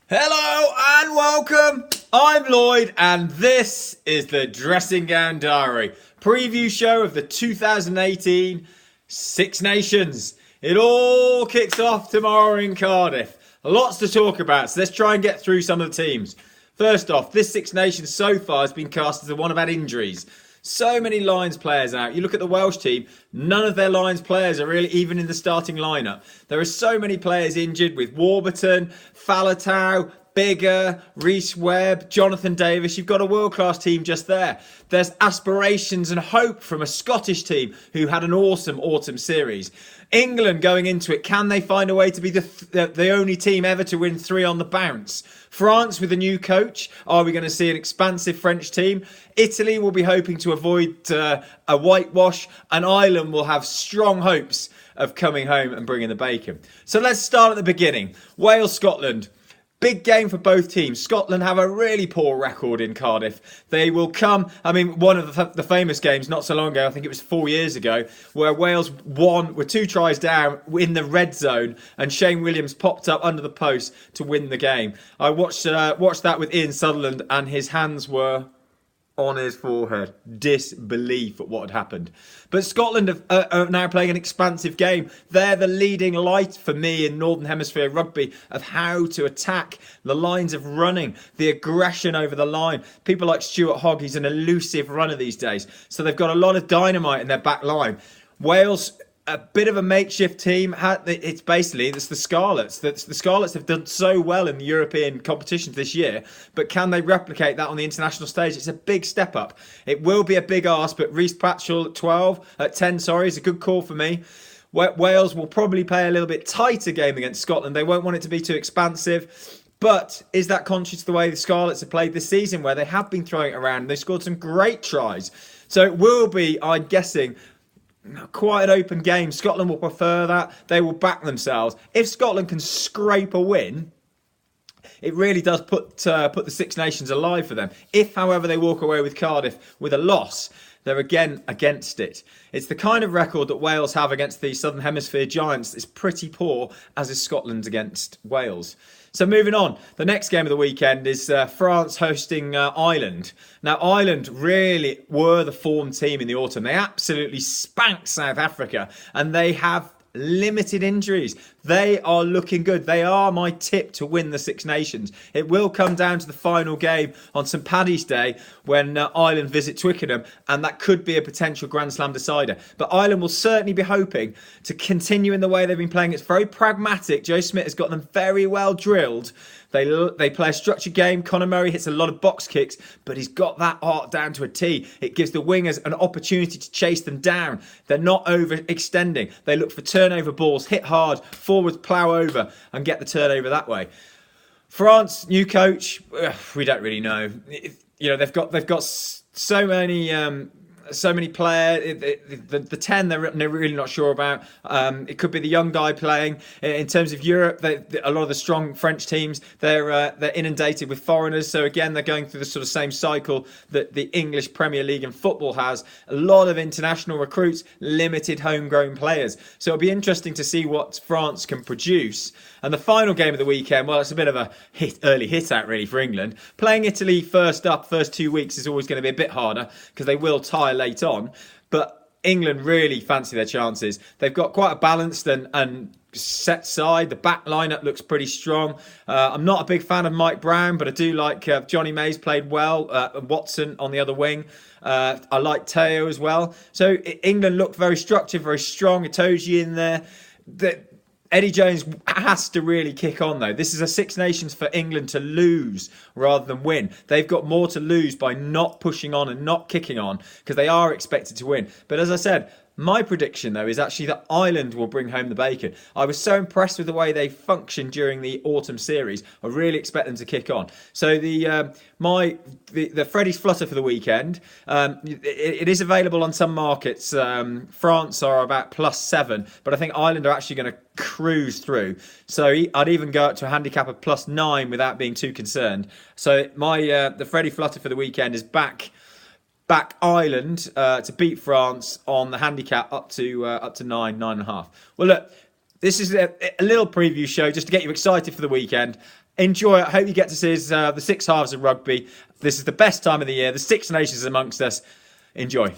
Hello and welcome. I'm Lloyd, and this is the Dressing Gown Diary preview show of the 2018 Six Nations. It all kicks off tomorrow in Cardiff. Lots to talk about, so let's try and get through some of the teams. First off, this Six Nations so far has been cast as the one about injuries. So many Lions players out. You look at the Welsh team, none of their Lions players are really even in the starting lineup. There are so many players injured with Warburton, Faletau, Bigger, Reece Webb, Jonathan Davis. You've got a world-class team just there. There's aspirations and hope from a Scottish team who had an awesome autumn series. England going into it, can they find a way to be the only team ever to win 3 on the bounce? France with a new coach, are we going to see an expansive French team? Italy will be hoping to avoid a whitewash, and Ireland will have strong hopes of coming home and bringing the bacon. So let's start at the beginning. Wales-Scotland. Big game for both teams. Scotland have a really poor record in Cardiff. They will come, one of the famous games not so long ago, I think it was 4 years ago, where Wales won with 2 tries down in the red zone and Shane Williams popped up under the post to win the game. I watched that with Ian Sutherland and his hands were on his forehead. Disbelief at what had happened. But Scotland are now playing an expansive game. They're the leading light for me in Northern Hemisphere rugby of how to attack the lines of running, the aggression over the line. People like Stuart Hogg, he's an elusive runner these days. So they've got a lot of dynamite in their back line. Wales, a bit of a makeshift team. It's the Scarlets. The Scarlets have done so well in the European competitions this year, but can they replicate that on the international stage? It's a big step up. It will be a big ask, but Reece Patchell at 10, is a good call for me. Wales will probably play a little bit tighter game against Scotland. They won't want it to be too expansive. But is that conscious of the way the Scarlets have played this season, where they have been throwing it around and they scored some great tries? So it will be, I'm guessing, quite an open game. Scotland will prefer that. They will back themselves. If Scotland can scrape a win, it really does put the Six Nations alive for them. If, however, they walk away with Cardiff with a loss, they're again against it. It's the kind of record that Wales have against the Southern Hemisphere giants that's pretty poor, as is Scotland against Wales. So moving on, the next game of the weekend is France hosting Ireland. Now, Ireland really were the form team in the autumn. They absolutely spanked South Africa, and they have limited injuries. They are looking good. They are my tip to win the Six Nations. It will come down to the final game on St Paddy's Day when Ireland visit Twickenham, and that could be a potential Grand Slam decider. But Ireland will certainly be hoping to continue in the way they've been playing. It's very pragmatic. Joe Smith has got them very well drilled. They play a structured game. Conor Murray hits a lot of box kicks, but he's got that art down to a T. It gives the wingers an opportunity to chase them down. They're not overextending. They look for turnover balls, hit hard, forwards plough over and get the turnover that way. France, new coach, we don't really know. They've got so many players. The 10 they're really not sure about. It could be the young guy playing. In terms of Europe, a lot of the strong French teams, they're inundated with foreigners. So again, they're going through the sort of same cycle that the English Premier League and football has. A lot of international recruits, limited homegrown players. So it'll be interesting to see what France can produce. And the final game of the weekend, well, it's a bit of a early hit out really for England. Playing Italy first 2 weeks is always going to be a bit harder because they will tire late on. But England really fancy their chances. They've got quite a balanced and set side. The back lineup looks pretty strong. I'm not a big fan of Mike Brown, but I do like Johnny Mays played well. Watson on the other wing. I like Teo as well. So England look very structured, very strong. Itoje in there. Eddie Jones has to really kick on, though. This is a Six Nations for England to lose rather than win. They've got more to lose by not pushing on and not kicking on because they are expected to win. But as I said, my prediction, though, is actually that Ireland will bring home the bacon. I was so impressed with the way they functioned during the autumn series. I really expect them to kick on. So the Freddy's Flutter for the weekend, it is available on some markets. France are about +7, but I think Ireland are actually going to cruise through. So I'd even go up to a handicap of +9 without being too concerned. So the Freddy Flutter for the weekend is back Ireland to beat France on the handicap up to 9.5. Well, look, this is a little preview show just to get you excited for the weekend. Enjoy it. I hope you get to see the six halves of rugby. This is the best time of the year. The Six Nations amongst us. Enjoy.